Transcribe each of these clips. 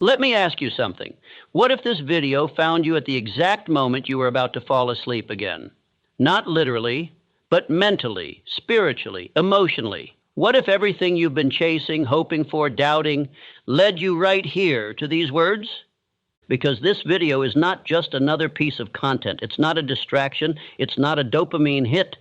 Let me ask you something. What if this video found you at the exact moment you were about to fall asleep again? Not literally, but mentally, spiritually, emotionally. What if everything you've been chasing, hoping for, doubting, led you right here to these words? Because this video is not just another piece of content. It's not a distraction. It's not a dopamine hit.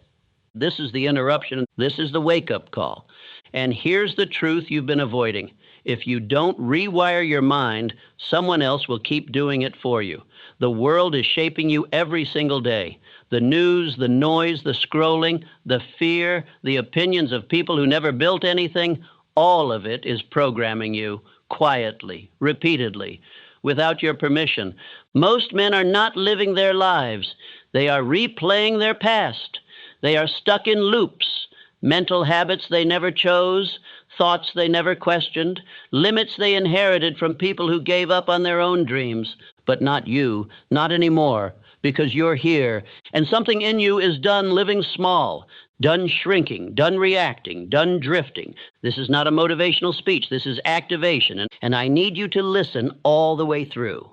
This is the interruption. This is the wake-up call. And here's the truth you've been avoiding. If you don't rewire your mind, someone else will keep doing it for you. The world is shaping you every single day. The news, the noise, the scrolling, the fear, the opinions of people who never built anything, all of it is programming you quietly, repeatedly, without your permission. Most men are not living their lives. They are replaying their past. They are stuck in loops, mental habits they never chose, thoughts they never questioned, limits they inherited from people who gave up on their own dreams. But not you, not anymore, because you're here, and something in you is done living small, done shrinking, done reacting, done drifting. This is not a motivational speech. This is activation, and I need you to listen all the way through.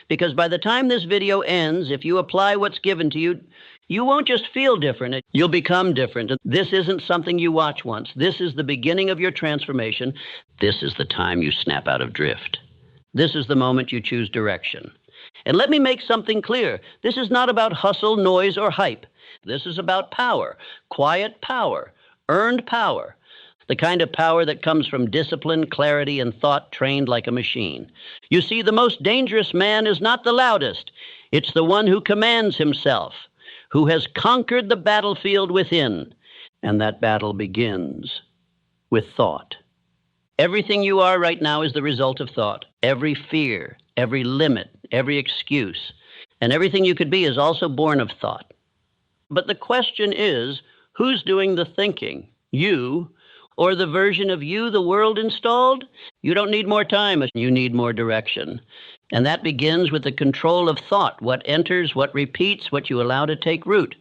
Because by the time this video ends, if you apply what's given to you, you won't just feel different, you'll become different. This isn't something you watch once. This is the beginning of your transformation. This is the time you snap out of drift. This is the moment you choose direction. And let me make something clear. This is not about hustle, noise, or hype. This is about power, quiet power, earned power, the kind of power that comes from discipline, clarity, and thought trained like a machine. You see, the most dangerous man is not the loudest. It's the one who commands himself, who has conquered the battlefield within. And that battle begins with thought. Everything you are right now is the result of thought. Every fear, every limit, every excuse, and everything you could be is also born of thought. But the question is, who's doing the thinking? You, or the version of you the world installed? You don't need more time, you need more direction. And that begins with the control of thought, what enters, what repeats, what you allow to take root.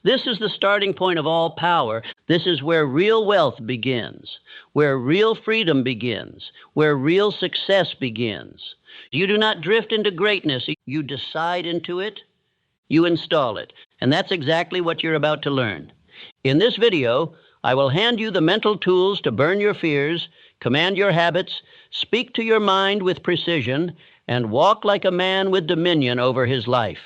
This is the starting point of all power. This is where real wealth begins, where real freedom begins, where real success begins. You do not drift into greatness. You decide into it, you install it. And that's exactly what you're about to learn. In this video, I will hand you the mental tools to burn your fears, command your habits, speak to your mind with precision, and walk like a man with dominion over his life.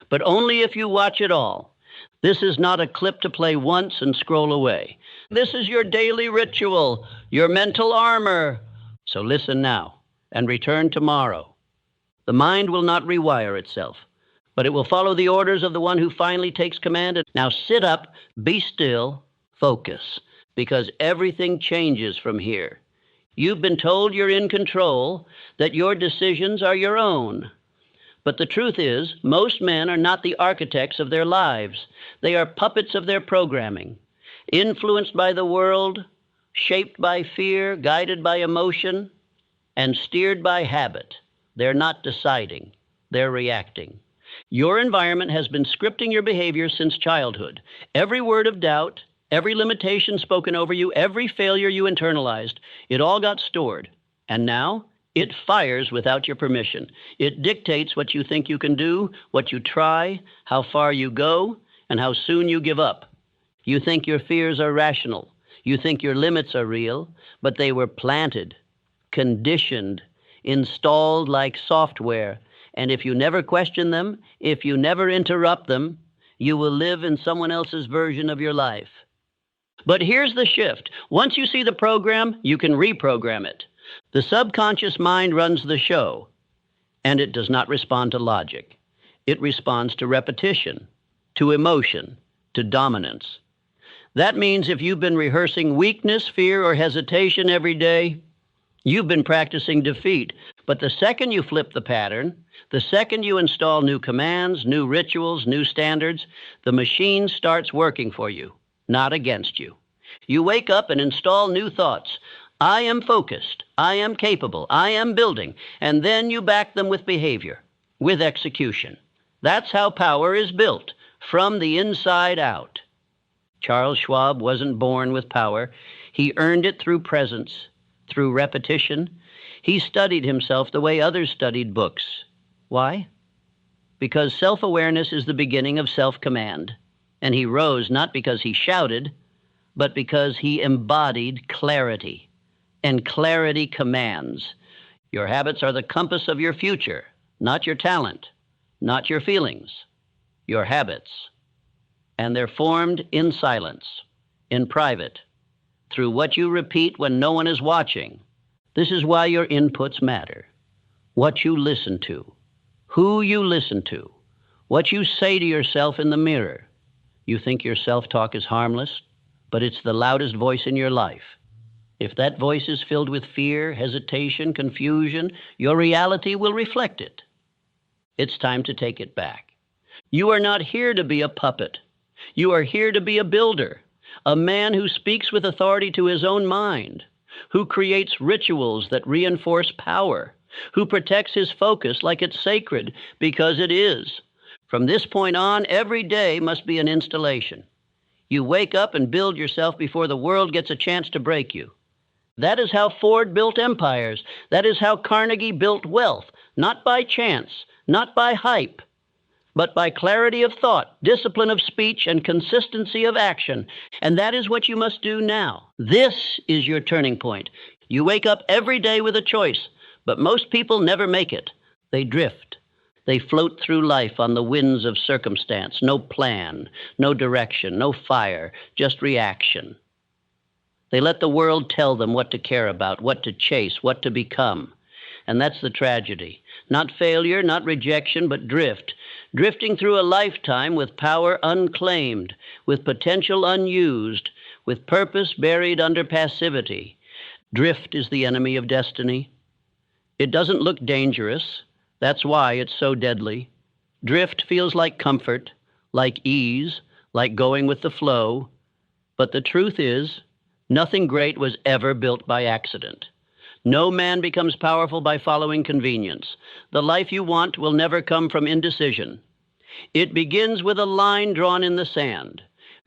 But only if you watch it all. This is not a clip to play once and scroll away. This is your daily ritual, your mental armor. So listen now and return tomorrow. The mind will not rewire itself, but it will follow the orders of the one who finally takes command. Now sit up, be still, focus, because everything changes from here. You've been told you're in control, that your decisions are your own. But the truth is, most men are not the architects of their lives. They are puppets of their programming, influenced by the world, shaped by fear, guided by emotion, and steered by habit. They're not deciding, they're reacting. Your environment has been scripting your behavior since childhood. Every word of doubt, every limitation spoken over you, every failure you internalized, it all got stored. And now, it fires without your permission. It dictates what you think you can do, what you try, how far you go, and how soon you give up. You think your fears are rational. You think your limits are real, but they were planted, conditioned, installed like software. And if you never question them, if you never interrupt them, you will live in someone else's version of your life. But here's the shift. Once you see the program, you can reprogram it. The subconscious mind runs the show, and it does not respond to logic. It responds to repetition, to emotion, to dominance. That means if you've been rehearsing weakness, fear, or hesitation every day, you've been practicing defeat. But the second you flip the pattern, the second you install new commands, new rituals, new standards, the machine starts working for you, not against you. You wake up and install new thoughts. I am focused. I am capable. I am building. And then you back them with behavior, with execution. That's how power is built, from the inside out. Charles Schwab wasn't born with power. He earned it through presence, through repetition. He studied himself the way others studied books. Why? Because self-awareness is the beginning of self-command. And he rose not because he shouted, but because he embodied clarity. And clarity commands. Your habits are the compass of your future, not your talent, not your feelings, your habits. And they're formed in silence, in private, through what you repeat when no one is watching. This is why your inputs matter. What you listen to, who you listen to, what you say to yourself in the mirror. You think your self-talk is harmless, but it's the loudest voice in your life. If that voice is filled with fear, hesitation, confusion, your reality will reflect it. It's time to take it back. You are not here to be a puppet. You are here to be a builder, a man who speaks with authority to his own mind, who creates rituals that reinforce power, who protects his focus like it's sacred, because it is. From this point on, every day must be an installation. You wake up and build yourself before the world gets a chance to break you. That is how Ford built empires. That is how Carnegie built wealth, not by chance, not by hype, but by clarity of thought, discipline of speech, and consistency of action. And that is what you must do now. This is your turning point. You wake up every day with a choice, but most people never make it. They drift. They float through life on the winds of circumstance. No plan, no direction, no fire, just reaction. They let the world tell them what to care about, what to chase, what to become. And that's the tragedy. Not failure, not rejection, but drift. Drifting through a lifetime with power unclaimed, with potential unused, with purpose buried under passivity. Drift is the enemy of destiny. It doesn't look dangerous. That's why it's so deadly. Drift feels like comfort, like ease, like going with the flow. But the truth is, nothing great was ever built by accident. No man becomes powerful by following convenience. The life you want will never come from indecision. It begins with a line drawn in the sand,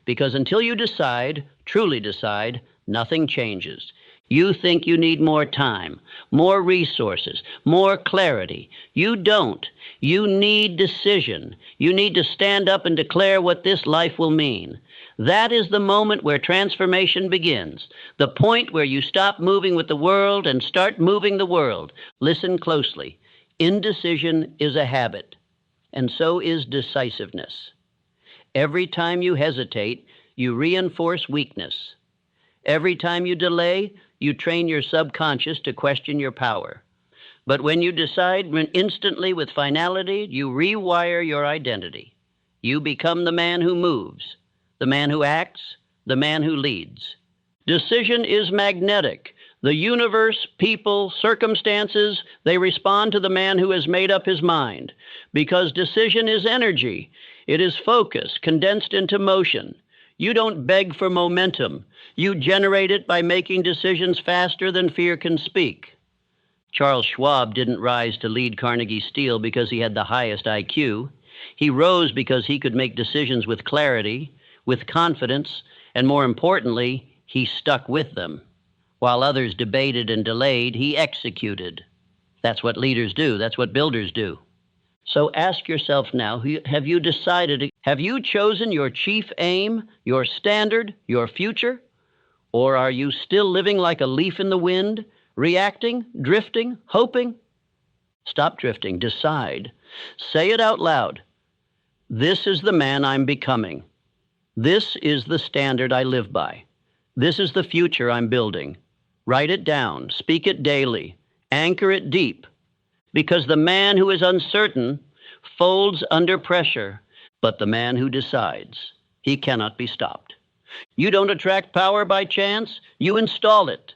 because until you decide, truly decide, nothing changes. You think you need more time, more resources, more clarity. You don't. You need decision. You need to stand up and declare what this life will mean. That is the moment where transformation begins, the point where you stop moving with the world and start moving the world. Listen closely. Indecision is a habit, and so is decisiveness. Every time you hesitate, you reinforce weakness. Every time you delay, you train your subconscious to question your power. But when you decide instantly with finality, you rewire your identity. You become the man who moves, the man who acts, the man who leads. Decision is magnetic. The universe, people, circumstances, they respond to the man who has made up his mind, because decision is energy. It is focus, condensed into motion. You don't beg for momentum. You generate it by making decisions faster than fear can speak. Charles Schwab didn't rise to lead Carnegie Steel because he had the highest IQ. He rose because he could make decisions with clarity, with confidence, and more importantly, he stuck with them. While others debated and delayed, he executed. That's what leaders do. That's what builders do. So ask yourself now, have you decided, have you chosen your chief aim, your standard, your future? Or are you still living like a leaf in the wind, reacting, drifting, hoping? Stop drifting. Decide. Say it out loud. This is the man I'm becoming. This is the standard I live by. This is the future I'm building. Write it down. Speak it daily. Anchor it deep. Because the man who is uncertain folds under pressure, but the man who decides, he cannot be stopped. You don't attract power by chance, you install it.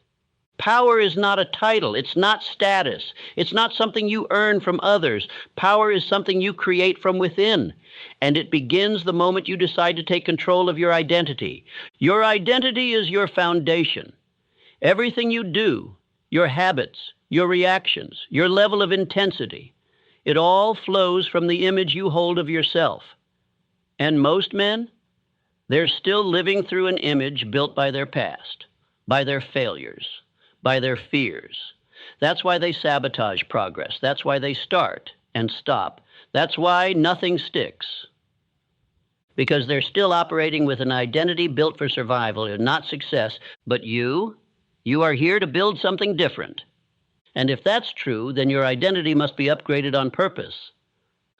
Power is not a title, it's not status, it's not something you earn from others. Power is something you create from within, and it begins the moment you decide to take control of your identity. Your identity is your foundation. Everything you do, your habits, your reactions, your level of intensity, it all flows from the image you hold of yourself. And most men, they're still living through an image built by their past, by their failures, by their fears. That's why they sabotage progress. That's why they start and stop. That's why nothing sticks. Because they're still operating with an identity built for survival and not success. But you are here to build something different. And if that's true, then your identity must be upgraded on purpose.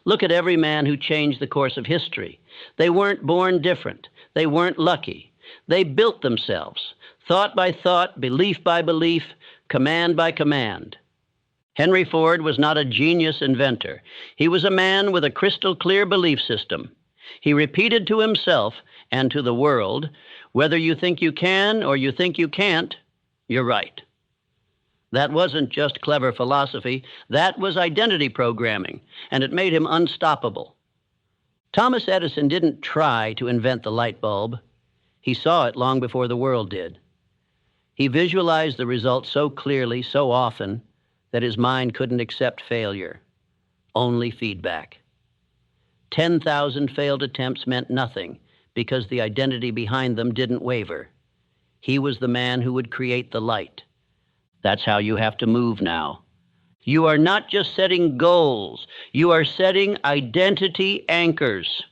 Look at every man who changed the course of history. They weren't born different. They weren't lucky. They built themselves, thought by thought, belief by belief, command by command. Henry Ford was not a genius inventor. He was a man with a crystal clear belief system. He repeated to himself and to the world, whether you think you can or you think you can't, you're right. That wasn't just clever philosophy. That was identity programming, and it made him unstoppable. Thomas Edison didn't try to invent the light bulb. He saw it long before the world did. He visualized the results so clearly, so often, that his mind couldn't accept failure, only feedback. 10,000 failed attempts meant nothing because the identity behind them didn't waver. He was the man who would create the light. That's how you have to move now. You are not just setting goals. You are setting identity anchors.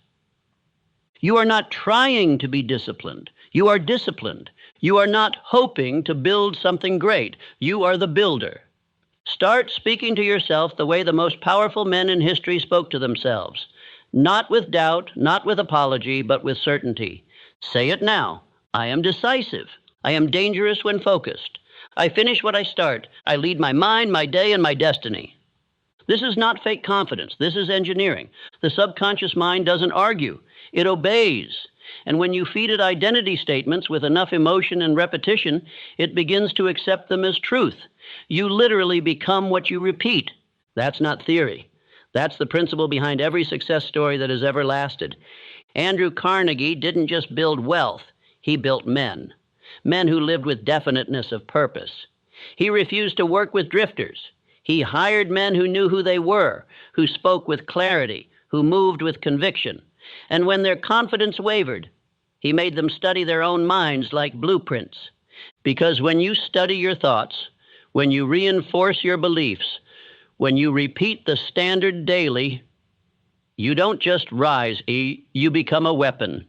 You are not trying to be disciplined. You are disciplined. You are not hoping to build something great. You are the builder. Start speaking to yourself the way the most powerful men in history spoke to themselves. Not with doubt, not with apology, but with certainty. Say it now. I am decisive. I am dangerous when focused. I finish what I start. I lead my mind, my day, and my destiny. This is not fake confidence. This is engineering. The subconscious mind doesn't argue. It obeys. And when you feed it identity statements with enough emotion and repetition, it begins to accept them as truth. You literally become what you repeat. That's not theory. That's the principle behind every success story that has ever lasted. Andrew Carnegie didn't just build wealth. He built men. Men who lived with definiteness of purpose. He refused to work with drifters. He hired men who knew who they were, who spoke with clarity, who moved with conviction. And when their confidence wavered, he made them study their own minds like blueprints. Because when you study your thoughts, when you reinforce your beliefs, when you repeat the standard daily, you don't just rise, you become a weapon.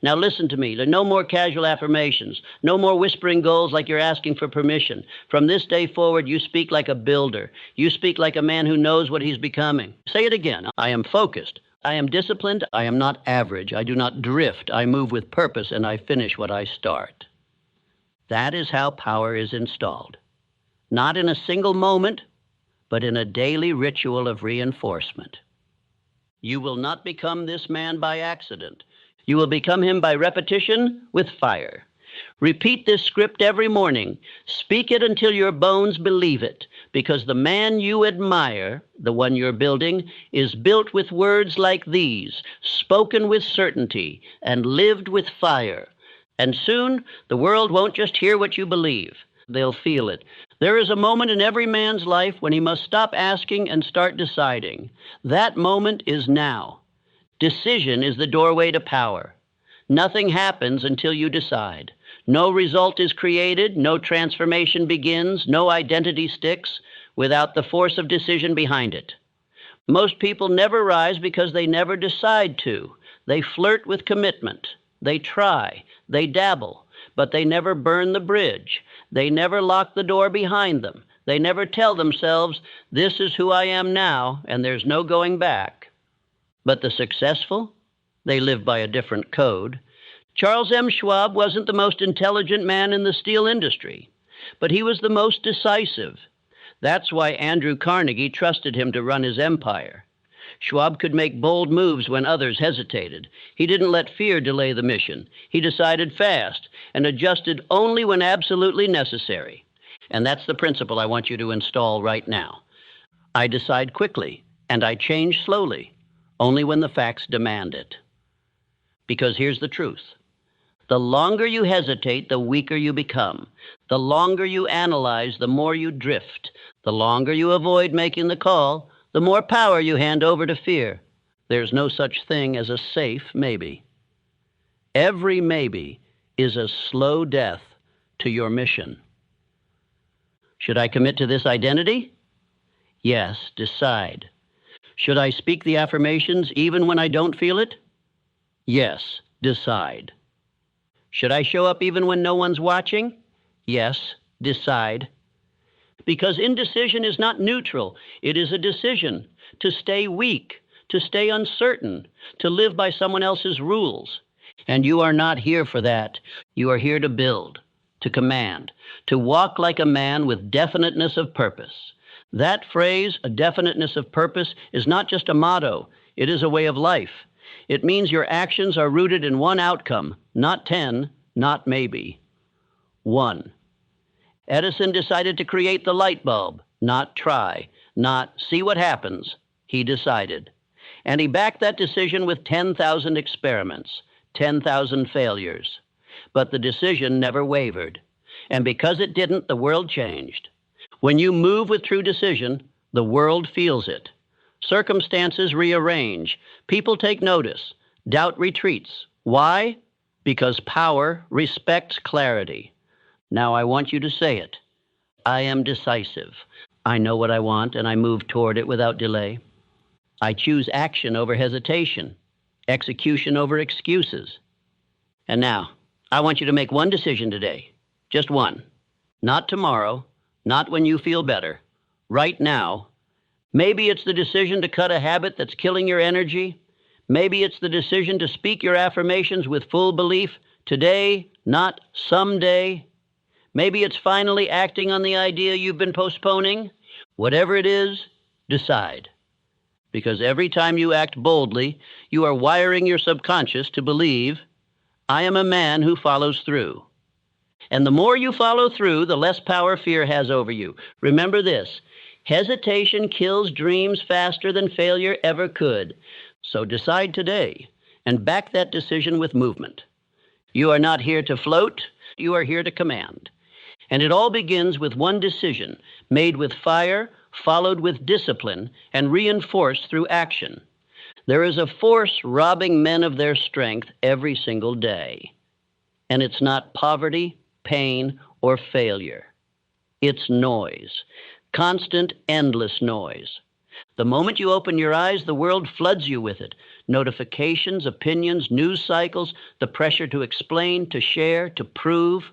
Now listen to me. There are no more casual affirmations, no more whispering goals like you're asking for permission. From this day forward, you speak like a builder. You speak like a man who knows what he's becoming. Say it again. I am focused. I am disciplined. I am not average. I do not drift. I move with purpose, and I finish what I start. That is how power is installed. Not in a single moment, but in a daily ritual of reinforcement. You will not become this man by accident. You will become him by repetition with fire. Repeat this script every morning. Speak it until your bones believe it, because the man you admire, the one you're building, is built with words like these, spoken with certainty, and lived with fire. And soon, the world won't just hear what you believe. They'll feel it. There is a moment in every man's life when he must stop asking and start deciding. That moment is now. Decision is the doorway to power. Nothing happens until you decide. No result is created, no transformation begins, no identity sticks without the force of decision behind it. Most people never rise because they never decide to. They flirt with commitment. They try. They dabble. But they never burn the bridge. They never lock the door behind them. They never tell themselves, this is who I am now, and there's no going back. But the successful, they live by a different code. Charles M. Schwab wasn't the most intelligent man in the steel industry, but he was the most decisive. That's why Andrew Carnegie trusted him to run his empire. Schwab could make bold moves when others hesitated. He didn't let fear delay the mission. He decided fast and adjusted only when absolutely necessary. And that's the principle I want you to install right now. I decide quickly, and I change slowly, only when the facts demand it. Because here's the truth. The longer you hesitate, the weaker you become. The longer you analyze, the more you drift. The longer you avoid making the call, the more power you hand over to fear. There's no such thing as a safe maybe. Every maybe is a slow death to your mission. Should I commit to this identity? Yes, decide. Should I speak the affirmations even when I don't feel it? Yes, decide. Should I show up even when no one's watching? Yes, decide. Because indecision is not neutral. It is a decision to stay weak, to stay uncertain, to live by someone else's rules. And you are not here for that. You are here to build, to command, to walk like a man with definiteness of purpose. That phrase, a definiteness of purpose, is not just a motto. It is a way of life. It means your actions are rooted in one outcome, not 10, not maybe. 1. Edison decided to create the light bulb, not try, not see what happens. He decided. And he backed that decision with 10,000 experiments, 10,000 failures. But the decision never wavered. And because it didn't, the world changed. When you move with true decision, the world feels it. Circumstances rearrange. People take notice. Doubt retreats. Why? Because power respects clarity. Now I want you to say it. I am decisive. I know what I want, and I move toward it without delay. I choose action over hesitation, execution over excuses. And now, I want you to make one decision today. Just one. Not tomorrow, not when you feel better. Right now. Maybe it's the decision to cut a habit that's killing your energy. Maybe it's the decision to speak your affirmations with full belief. Today, not someday. Maybe it's finally acting on the idea you've been postponing. Whatever it is, decide. Because every time you act boldly, you are wiring your subconscious to believe, I am a man who follows through. And the more you follow through, the less power fear has over you. Remember this, hesitation kills dreams faster than failure ever could. So decide today and back that decision with movement. You are not here to float, you are here to command. And it all begins with one decision, made with fire, followed with discipline, and reinforced through action. There is a force robbing men of their strength every single day. And it's not poverty, pain, or failure. It's noise. Constant, endless noise. The moment you open your eyes, the world floods you with it. Notifications, opinions, news cycles, the pressure to explain, to share, to prove.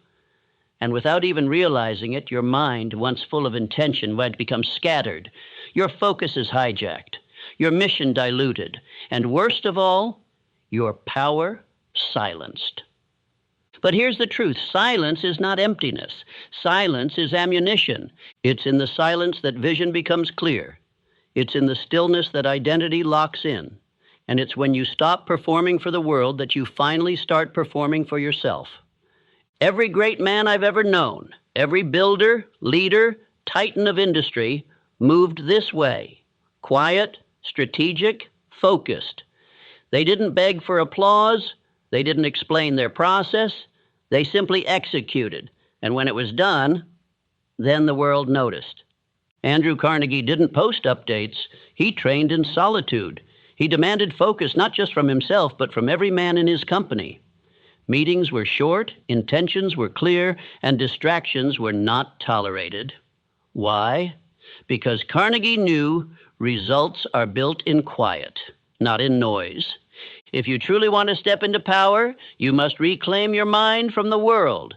And without even realizing it, your mind, once full of intention, might become scattered. Your focus is hijacked, your mission diluted, and worst of all, your power silenced. But here's the truth. Silence is not emptiness. Silence is ammunition. It's in the silence that vision becomes clear. It's in the stillness that identity locks in. And it's when you stop performing for the world that you finally start performing for yourself. Every great man I've ever known, every builder, leader, titan of industry, moved this way. Quiet, strategic, focused. They didn't beg for applause. They didn't explain their process. They simply executed. And when it was done, then the world noticed. Andrew Carnegie didn't post updates. He trained in solitude. He demanded focus not just from himself, but from every man in his company. Meetings were short, intentions were clear, and distractions were not tolerated. Why? Because Carnegie knew results are built in quiet, not in noise. If you truly want to step into power, you must reclaim your mind from the world.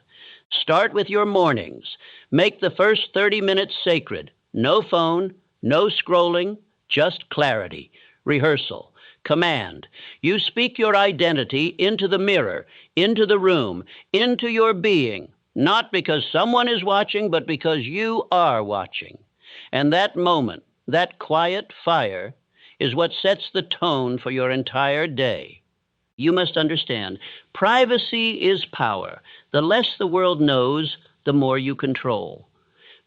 Start with your mornings. Make the first 30 minutes sacred. No phone, no scrolling, just clarity. Rehearsal. Command. You speak your identity into the mirror, into the room, into your being, not because someone is watching, but because you are watching. And that moment, that quiet fire, is what sets the tone for your entire day. You must understand, privacy is power. The less the world knows, the more you control.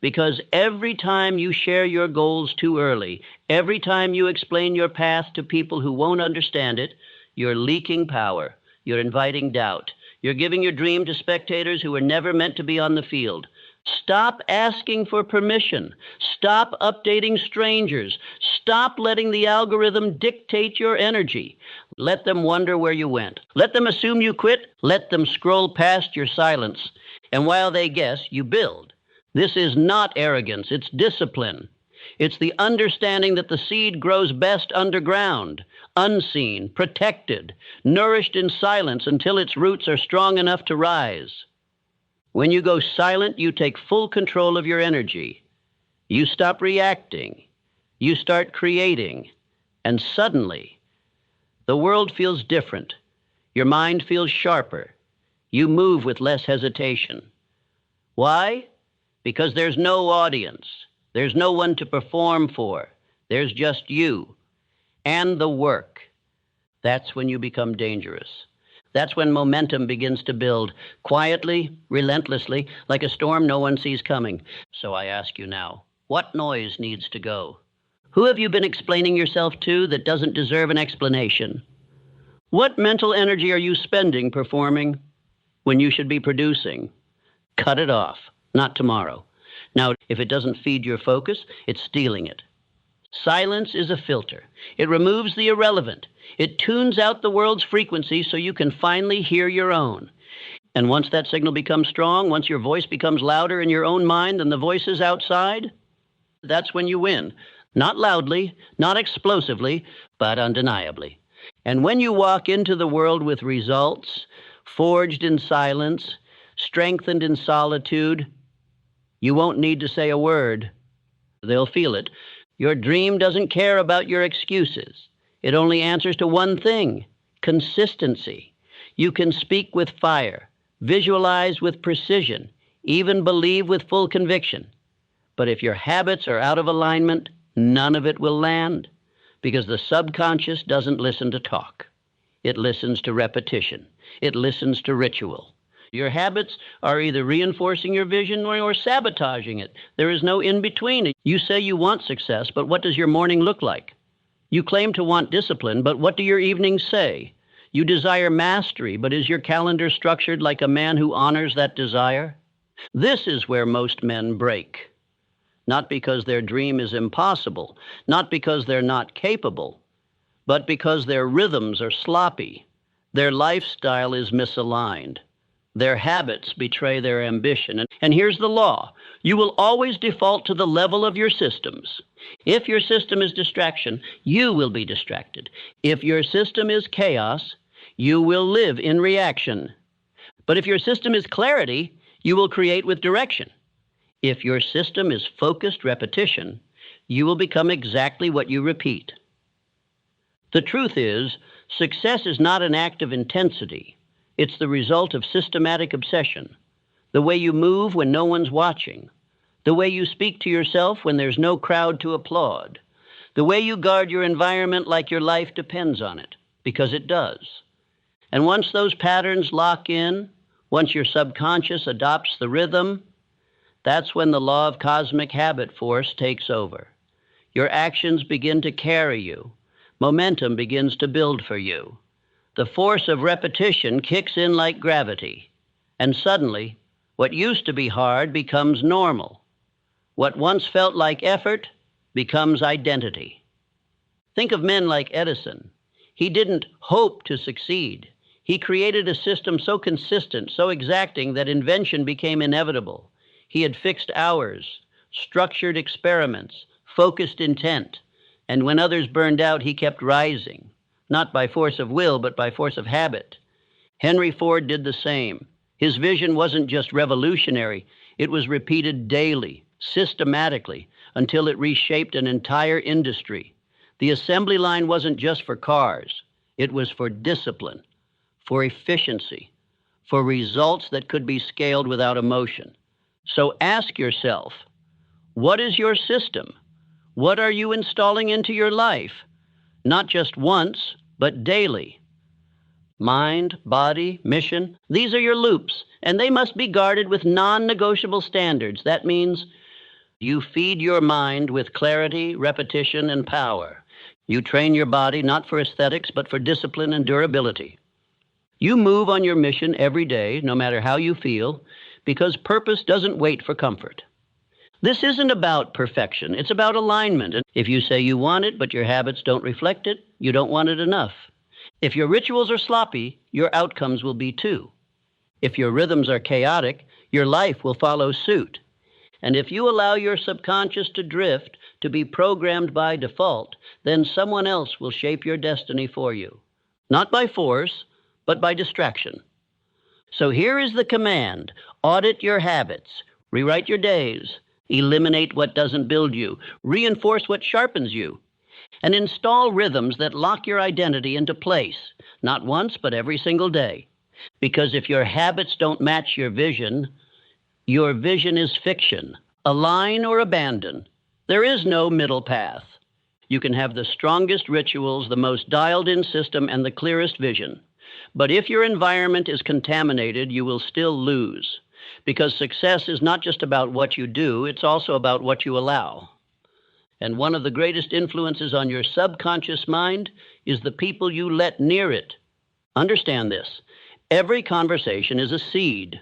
Because every time you share your goals too early, every time you explain your path to people who won't understand it, you're leaking power. You're inviting doubt. You're giving your dream to spectators who were never meant to be on the field. Stop asking for permission. Stop updating strangers. Stop letting the algorithm dictate your energy. Let them wonder where you went. Let them assume you quit. Let them scroll past your silence. And while they guess, you build. This is not arrogance, it's discipline. It's the understanding that the seed grows best underground, unseen, protected, nourished in silence until its roots are strong enough to rise. When you go silent, you take full control of your energy. You stop reacting. You start creating. And suddenly, the world feels different. Your mind feels sharper. You move with less hesitation. Why? Because there's no audience. There's no one to perform for. There's just you and the work. That's when you become dangerous. That's when momentum begins to build, quietly, relentlessly, like a storm no one sees coming. So I ask you now, what noise needs to go? Who have you been explaining yourself to that doesn't deserve an explanation? What mental energy are you spending performing when you should be producing? Cut it off, not tomorrow. Now, if it doesn't feed your focus, it's stealing it. Silence is a filter. It removes the irrelevant. It tunes out the world's frequency so you can finally hear your own. And once that signal becomes strong, once your voice becomes louder in your own mind than the voices outside, that's when you win. Not loudly, not explosively, but undeniably. And when you walk into the world with results, forged in silence, strengthened in solitude, you won't need to say a word. They'll feel it. Your dream doesn't care about your excuses. It only answers to one thing: consistency. You can speak with fire, visualize with precision, even believe with full conviction. But if your habits are out of alignment, none of it will land, because the subconscious doesn't listen to talk. It listens to repetition. It listens to ritual. Your habits are either reinforcing your vision or sabotaging it. There is no in-between. You say you want success, but what does your morning look like? You claim to want discipline, but what do your evenings say? You desire mastery, but is your calendar structured like a man who honors that desire? This is where most men break. Not because their dream is impossible, not because they're not capable, but because their rhythms are sloppy. Their lifestyle is misaligned. Their habits betray their ambition. And here's the law. You will always default to the level of your systems. If your system is distraction, you will be distracted. If your system is chaos, you will live in reaction. But if your system is clarity, you will create with direction. If your system is focused repetition, you will become exactly what you repeat. The truth is, success is not an act of intensity. It's the result of systematic obsession. The way you move when no one's watching. The way you speak to yourself when there's no crowd to applaud. The way you guard your environment like your life depends on it, because it does. And once those patterns lock in, once your subconscious adopts the rhythm, that's when the law of cosmic habit force takes over. Your actions begin to carry you. Momentum begins to build for you. The force of repetition kicks in like gravity, and suddenly, what used to be hard becomes normal. What once felt like effort becomes identity. Think of men like Edison. He didn't hope to succeed. He created a system so consistent, so exacting, that invention became inevitable. He had fixed hours, structured experiments, focused intent, and when others burned out, he kept rising. Not by force of will, but by force of habit. Henry Ford did the same. His vision wasn't just revolutionary. It was repeated daily, systematically, until it reshaped an entire industry. The assembly line wasn't just for cars. It was for discipline, for efficiency, for results that could be scaled without emotion. So ask yourself, what is your system? What are you installing into your life? Not just once, but daily. Mind, body, mission, these are your loops, and they must be guarded with non-negotiable standards. That means you feed your mind with clarity, repetition, and power. You train your body not for aesthetics, but for discipline and durability. You move on your mission every day, no matter how you feel, because purpose doesn't wait for comfort. This isn't about perfection. It's about alignment. And if you say you want it, but your habits don't reflect it, you don't want it enough. If your rituals are sloppy, your outcomes will be too. If your rhythms are chaotic, your life will follow suit. And if you allow your subconscious to drift, to be programmed by default, then someone else will shape your destiny for you. Not by force, but by distraction. So here is the command: audit your habits, rewrite your days, eliminate what doesn't build you, reinforce what sharpens you, and install rhythms that lock your identity into place, not once, but every single day. Because if your habits don't match your vision is fiction. Align or abandon. There is no middle path. You can have the strongest rituals, the most dialed-in system, and the clearest vision. But if your environment is contaminated, you will still lose. Because success is not just about what you do, it's also about what you allow. And one of the greatest influences on your subconscious mind is the people you let near it. Understand this. Every conversation is a seed.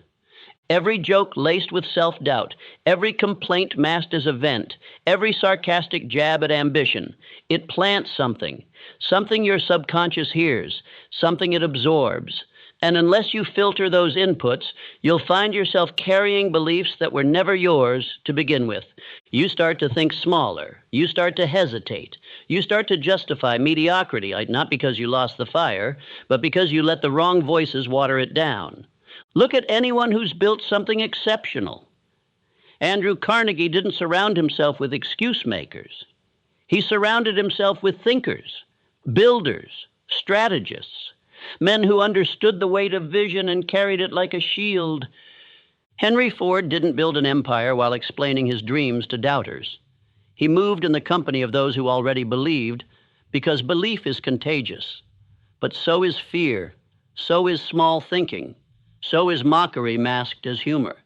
Every joke laced with self-doubt, every complaint masked as a vent, every sarcastic jab at ambition, it plants something your subconscious hears, something it absorbs. And unless you filter those inputs, you'll find yourself carrying beliefs that were never yours to begin with. You start to think smaller. You start to hesitate. You start to justify mediocrity, not because you lost the fire, but because you let the wrong voices water it down. Look at anyone who's built something exceptional. Andrew Carnegie didn't surround himself with excuse makers. He surrounded himself with thinkers, builders, strategists, men who understood the weight of vision and carried it like a shield. Henry Ford didn't build an empire while explaining his dreams to doubters. He moved in the company of those who already believed, because belief is contagious. But so is fear, so is small thinking. So is mockery masked as humor.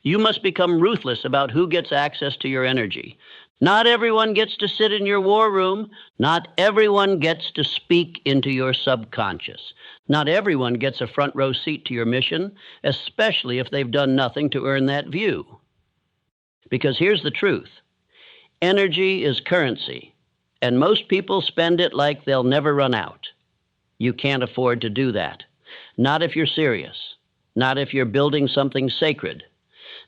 You must become ruthless about who gets access to your energy. Not everyone gets to sit in your war room. Not everyone gets to speak into your subconscious. Not everyone gets a front row seat to your mission, especially if they've done nothing to earn that view. Because here's the truth. Energy is currency, and most people spend it like they'll never run out. You can't afford to do that. Not if you're serious. Not if you're building something sacred.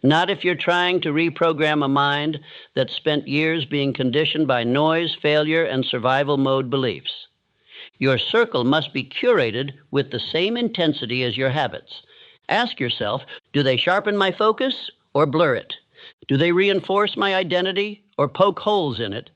Not if you're trying to reprogram a mind that spent years being conditioned by noise, failure, and survival mode beliefs. Your circle must be curated with the same intensity as your habits. Ask yourself, do they sharpen my focus or blur it? Do they reinforce my identity or poke holes in it?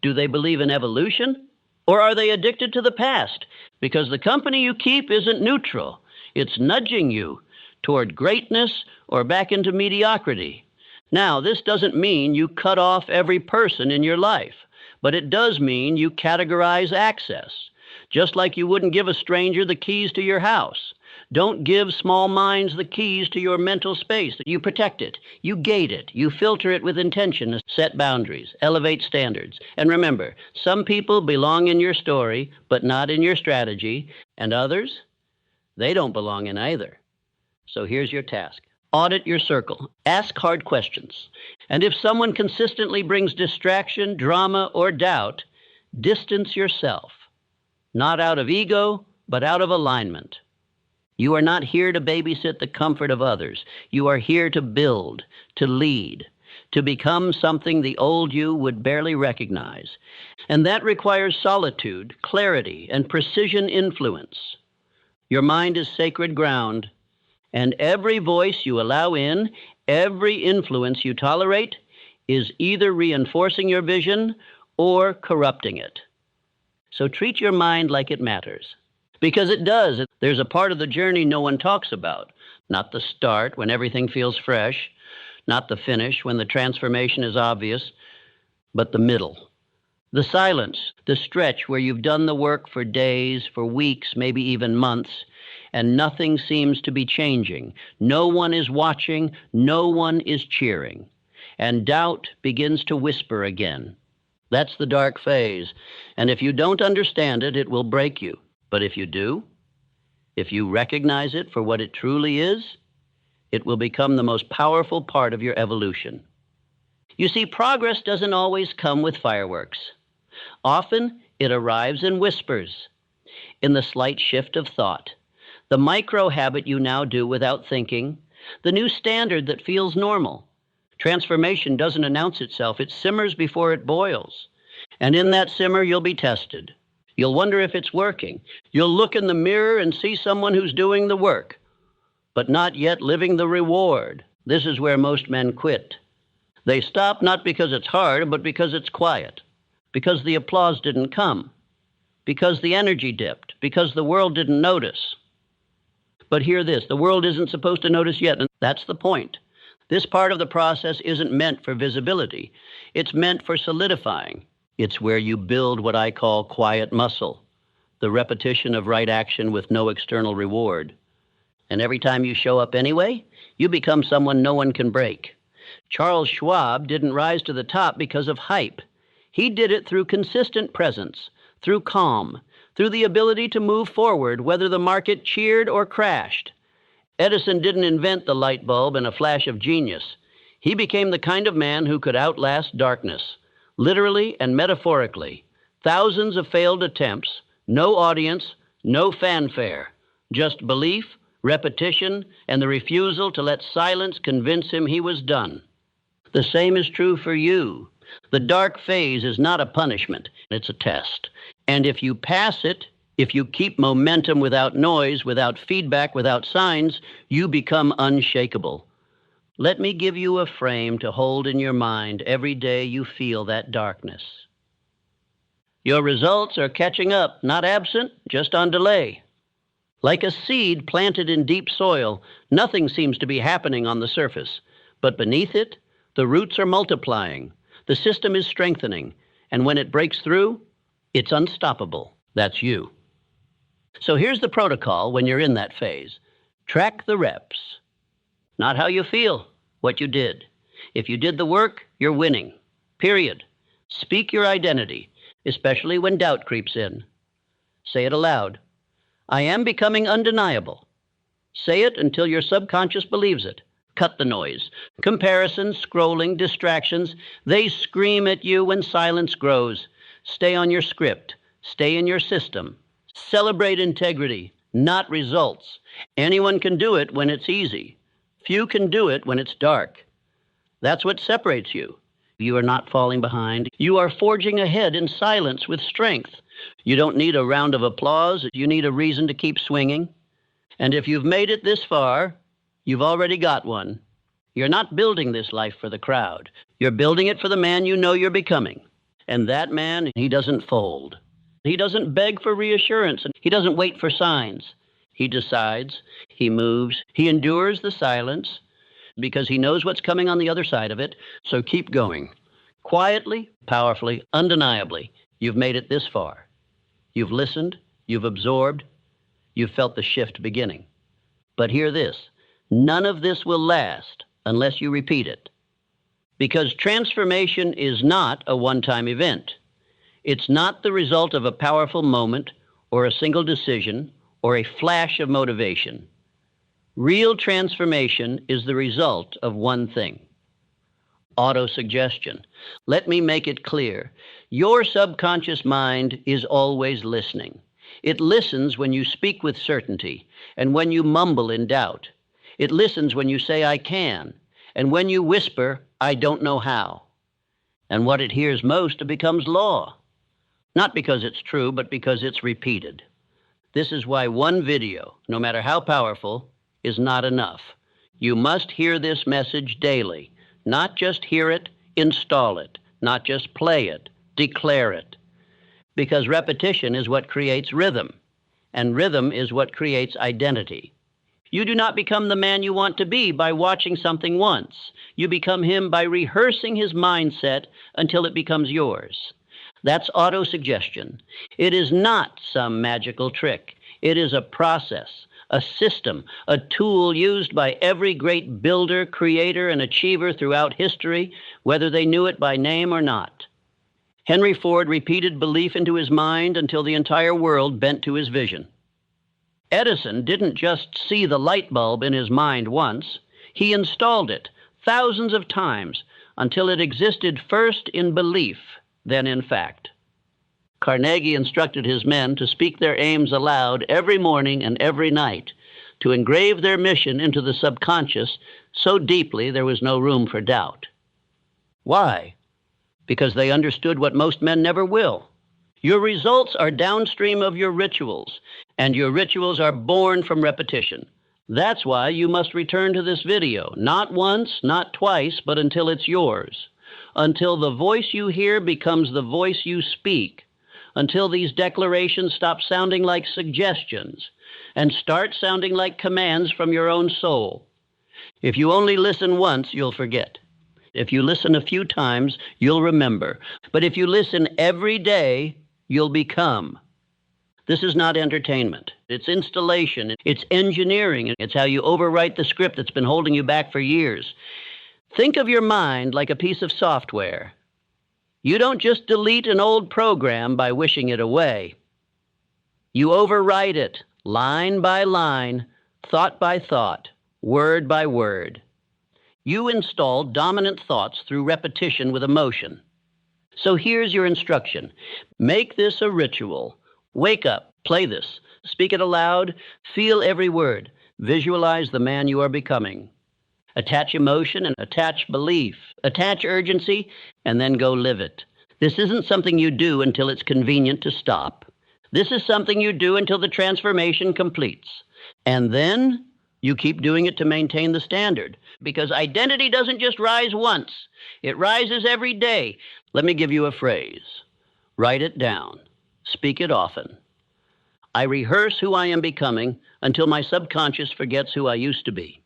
Do they believe in evolution or are they addicted to the past? Because the company you keep isn't neutral. It's nudging you toward greatness or back into mediocrity. Now, this doesn't mean you cut off every person in your life, but it does mean you categorize access, just like you wouldn't give a stranger the keys to your house. Don't give small minds the keys to your mental space. You protect it, you gate it, you filter it with intention, set boundaries, elevate standards. And remember, some people belong in your story, but not in your strategy, and others, they don't belong in either. So here's your task. Audit your circle. Ask hard questions. And if someone consistently brings distraction, drama, or doubt, distance yourself. Not out of ego, but out of alignment. You are not here to babysit the comfort of others. You are here to build, to lead, to become something the old you would barely recognize. And that requires solitude, clarity, and precision influence. Your mind is sacred ground, and every voice you allow in, every influence you tolerate, is either reinforcing your vision or corrupting it. So treat your mind like it matters. Because it does. There's a part of the journey no one talks about. Not the start, when everything feels fresh. Not the finish, when the transformation is obvious. But the middle. The silence, the stretch where you've done the work for days, for weeks, maybe even months, and nothing seems to be changing. No one is watching, no one is cheering. And doubt begins to whisper again. That's the dark phase. And if you don't understand it, it will break you. But if you do, if you recognize it for what it truly is, it will become the most powerful part of your evolution. You see, progress doesn't always come with fireworks. Often, it arrives in whispers, in the slight shift of thought, the micro habit you now do without thinking, the new standard that feels normal. Transformation doesn't announce itself. It simmers before it boils. And in that simmer, you'll be tested. You'll wonder if it's working. You'll look in the mirror and see someone who's doing the work, but not yet living the reward. This is where most men quit. They stop not because it's hard, but because it's quiet, because the applause didn't come, because the energy dipped, because the world didn't notice. But hear this, the world isn't supposed to notice yet, and that's the point. This part of the process isn't meant for visibility. It's meant for solidifying. It's where you build what I call quiet muscle, the repetition of right action with no external reward. And every time you show up anyway, you become someone no one can break. Charles Schwab didn't rise to the top because of hype. He did it through consistent presence, through calm, through the ability to move forward whether the market cheered or crashed. Edison didn't invent the light bulb in a flash of genius. He became the kind of man who could outlast darkness, literally and metaphorically. Thousands of failed attempts, no audience, no fanfare, just belief, repetition, and the refusal to let silence convince him he was done. The same is true for you. The dark phase is not a punishment, it's a test. And if you pass it, if you keep momentum without noise, without feedback, without signs, you become unshakable. Let me give you a frame to hold in your mind every day you feel that darkness. Your results are catching up, not absent, just on delay. Like a seed planted in deep soil, nothing seems to be happening on the surface. But beneath it, the roots are multiplying. The system is strengthening. And when it breaks through, it's unstoppable. That's you. So here's the protocol when you're in that phase. Track the reps. Not how you feel, what you did. If you did the work, you're winning. Period. Speak your identity, especially when doubt creeps in. Say it aloud. I am becoming undeniable. Say it until your subconscious believes it. Cut the noise. Comparisons, scrolling, distractions, they scream at you when silence grows. Stay on your script. Stay in your system. Celebrate integrity, not results. Anyone can do it when it's easy. Few can do it when it's dark. That's what separates you. You are not falling behind. You are forging ahead in silence with strength. You don't need a round of applause. You need a reason to keep swinging. And if you've made it this far, you've already got one. You're not building this life for the crowd. You're building it for the man you know you're becoming. And that man, he doesn't fold. He doesn't beg for reassurance, and he doesn't wait for signs. He decides, he moves, he endures the silence because he knows what's coming on the other side of it, so keep going. Quietly, powerfully, undeniably, you've made it this far. You've listened, you've absorbed, you've felt the shift beginning. But hear this, none of this will last unless you repeat it. Because transformation is not a one-time event. It's not the result of a powerful moment or a single decision or a flash of motivation. Real transformation is the result of one thing: autosuggestion. Let me make it clear. Your subconscious mind is always listening. It listens when you speak with certainty and when you mumble in doubt. It listens when you say, I can, and when you whisper, I don't know how. And what it hears most, it becomes law. Not because it's true, but because it's repeated. This is why one video, no matter how powerful, is not enough. You must hear this message daily. Not just hear it, install it. Not just play it, declare it. Because repetition is what creates rhythm, and rhythm is what creates identity. You do not become the man you want to be by watching something once. You become him by rehearsing his mindset until it becomes yours. That's autosuggestion. It is not some magical trick. It is a process, a system, a tool used by every great builder, creator, and achiever throughout history, whether they knew it by name or not. Henry Ford repeated belief into his mind until the entire world bent to his vision. Edison didn't just see the light bulb in his mind once. He installed it thousands of times until it existed first in belief, then in fact. Carnegie instructed his men to speak their aims aloud every morning and every night, to engrave their mission into the subconscious so deeply there was no room for doubt. Why? Because they understood what most men never will. Your results are downstream of your rituals, and your rituals are born from repetition. That's why you must return to this video, not once, not twice, but until it's yours. Until the voice you hear becomes the voice you speak. Until these declarations stop sounding like suggestions and start sounding like commands from your own soul. If you only listen once, you'll forget. If you listen a few times, you'll remember. But if you listen every day, you'll become. This is not entertainment. It's installation. It's engineering. It's how you overwrite the script that's been holding you back for years. Think of your mind like a piece of software. You don't just delete an old program by wishing it away. You overwrite it line by line, thought by thought, word by word. You install dominant thoughts through repetition with emotion. So here's your instruction. Make this a ritual. Wake up, play this, speak it aloud, feel every word, visualize the man you are becoming. Attach emotion and attach belief, attach urgency, and then go live it. This isn't something you do until it's convenient to stop. This is something you do until the transformation completes. And then you keep doing it to maintain the standard, because identity doesn't just rise once. It rises every day. Let me give you a phrase. Write it down. Speak it often. I rehearse who I am becoming until my subconscious forgets who I used to be.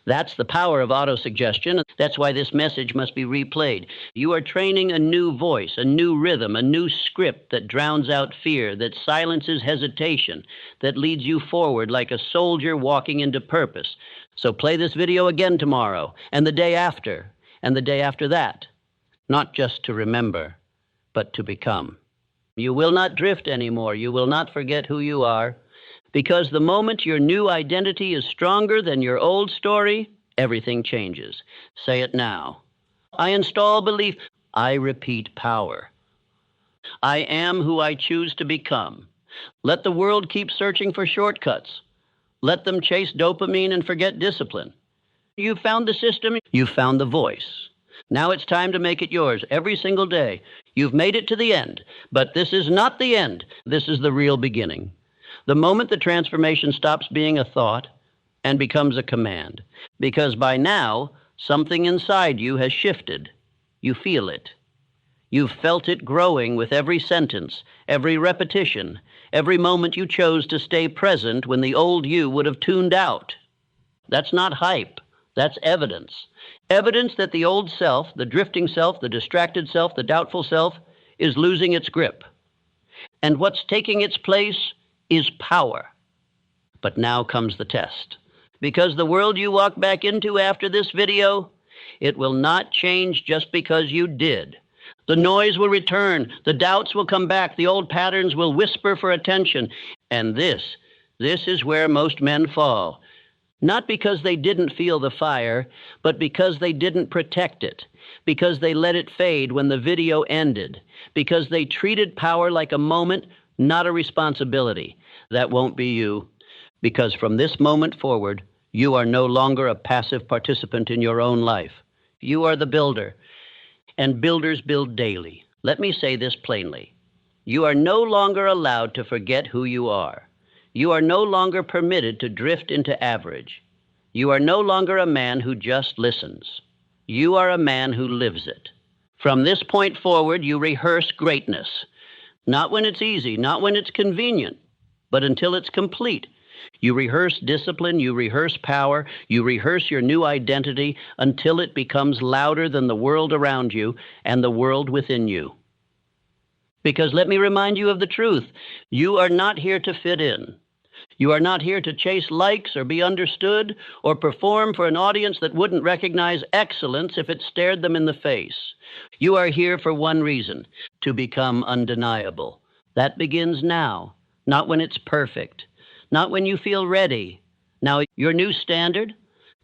That's the power of autosuggestion. That's why this message must be replayed. You are training a new voice, a new rhythm, a new script that drowns out fear, that silences hesitation, that leads you forward like a soldier walking into purpose. So play this video again tomorrow, and the day after, and the day after that. Not just to remember, but to become. You will not drift anymore. You will not forget who you are. Because the moment your new identity is stronger than your old story, everything changes. Say it now. I install belief. I repeat power. I am who I choose to become. Let the world keep searching for shortcuts. Let them chase dopamine and forget discipline. You've found the system. You've found the voice. Now it's time to make it yours every single day. You've made it to the end. But this is not the end. This is the real beginning. The moment the transformation stops being a thought and becomes a command, because by now, something inside you has shifted. You feel it. You've felt it growing with every sentence, every repetition, every moment you chose to stay present when the old you would have tuned out. That's not hype. That's evidence. Evidence that the old self, the drifting self, the distracted self, the doubtful self, is losing its grip. And what's taking its place is power. But now comes the test. Because the world you walk back into after this video, it will not change just because you did. The noise will return, the doubts will come back, the old patterns will whisper for attention. And this is where most men fall. Not because they didn't feel the fire, but because they didn't protect it. Because they let it fade when the video ended. Because they treated power like a moment, not a responsibility. That won't be you, because from this moment forward, you are no longer a passive participant in your own life. You are the builder, and builders build daily. Let me say this plainly. You are no longer allowed to forget who you are. You are no longer permitted to drift into average. You are no longer a man who just listens. You are a man who lives it. From this point forward, you rehearse greatness. Not when it's easy, not when it's convenient, but until it's complete. You rehearse discipline, you rehearse power, you rehearse your new identity until it becomes louder than the world around you and the world within you. Because let me remind you of the truth. You are not here to fit in. You are not here to chase likes or be understood or perform for an audience that wouldn't recognize excellence if it stared them in the face. You are here for one reason, to become undeniable. That begins now, not when it's perfect, not when you feel ready. Now, your new standard,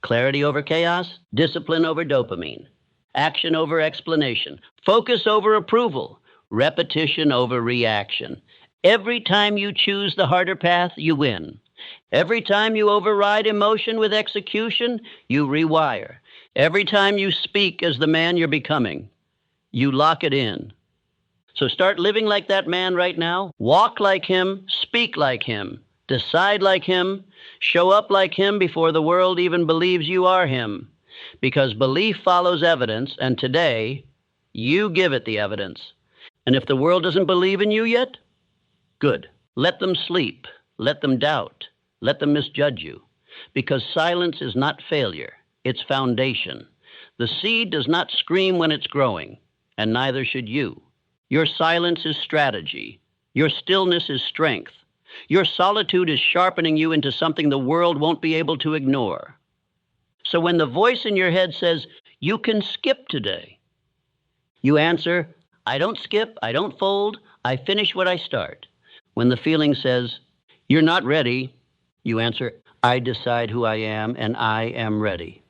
clarity over chaos, discipline over dopamine, action over explanation, focus over approval, repetition over reaction. Every time you choose the harder path, you win. Every time you override emotion with execution, you rewire. Every time you speak as the man you're becoming, You lock it in. So start living like that man right now. Walk like him, speak like him, decide like him, show up like him before the world even believes you are him. Because belief follows evidence, and today, you give it the evidence. And if the world doesn't believe in you yet, good. Let them sleep. Let them doubt. Let them misjudge you. Because silence is not failure. It's foundation. The seed does not scream when it's growing, and neither should you. Your silence is strategy. Your stillness is strength. Your solitude is sharpening you into something the world won't be able to ignore. So when the voice in your head says, you can skip today, you answer, I don't skip, I don't fold, I finish what I start. When the feeling says, you're not ready, you answer, I decide who I am and I am ready.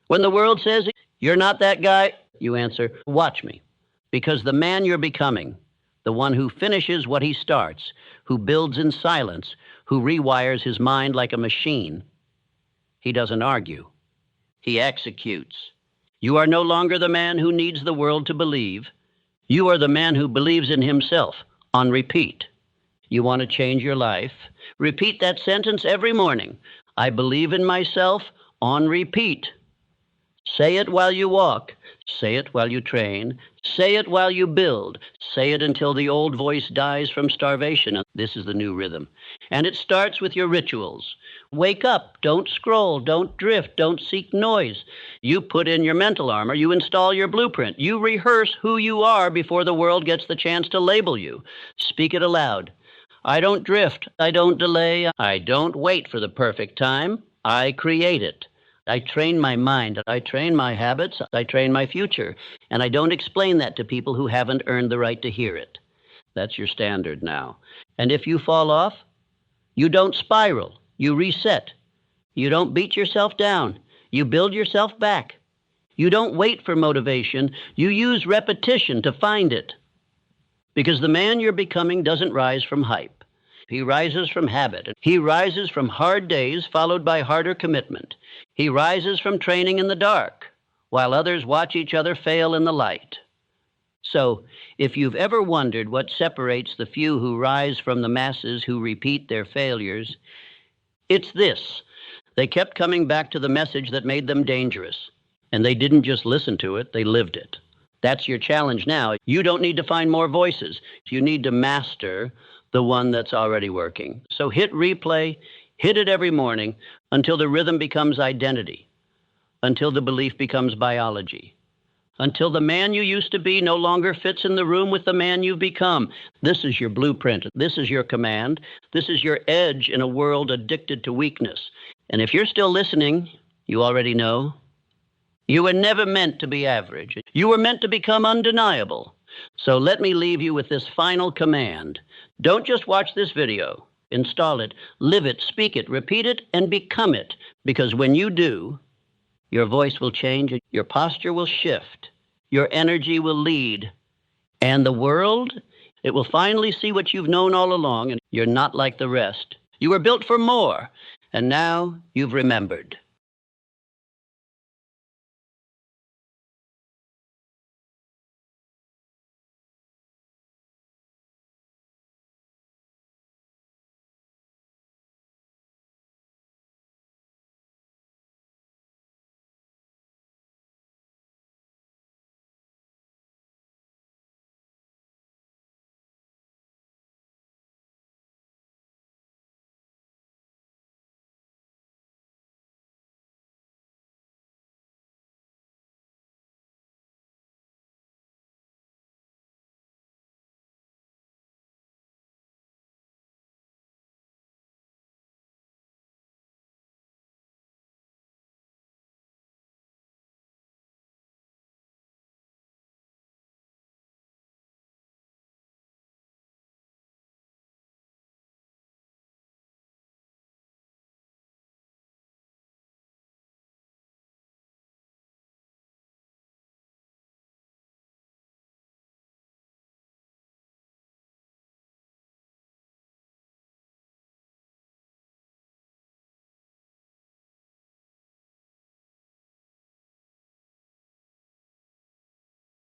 When the world says, you're not that guy, you answer, watch me. Because the man you're becoming, the one who finishes what he starts, who builds in silence, who rewires his mind like a machine, he doesn't argue. He executes. You are no longer the man who needs the world to believe. You are the man who believes in himself on repeat. You want to change your life? Repeat that sentence every morning. I believe in myself on repeat. Say it while you walk. Say it while you train. Say it while you build. Say it until the old voice dies from starvation. This is the new rhythm. And it starts with your rituals. Wake up. Don't scroll. Don't drift. Don't seek noise. You put in your mental armor. You install your blueprint. You rehearse who you are before the world gets the chance to label you. Speak it aloud. I don't drift. I don't delay. I don't wait for the perfect time. I create it. I train my mind. I train my habits. I train my future. And I don't explain that to people who haven't earned the right to hear it. That's your standard now. And if you fall off, you don't spiral. You reset. You don't beat yourself down. You build yourself back. You don't wait for motivation. You use repetition to find it. Because the man you're becoming doesn't rise from hype. He rises from habit. He rises from hard days followed by harder commitment. He rises from training in the dark, while others watch each other fail in the light. So, if you've ever wondered what separates the few who rise from the masses who repeat their failures, it's this. They kept coming back to the message that made them dangerous. And they didn't just listen to it, they lived it. That's your challenge now. You don't need to find more voices. You need to master the one that's already working. So hit replay, hit it every morning until the rhythm becomes identity, until the belief becomes biology, until the man you used to be no longer fits in the room with the man you've become. This is your blueprint. This is your command. This is your edge in a world addicted to weakness. And if you're still listening, you already know. You were never meant to be average. You were meant to become undeniable. So let me leave you with this final command. Don't just watch this video. Install it, live it, speak it, repeat it, and become it. Because when you do, your voice will change, your posture will shift, your energy will lead. And the world, it will finally see what you've known all along, and you're not like the rest. You were built for more, and now you've remembered.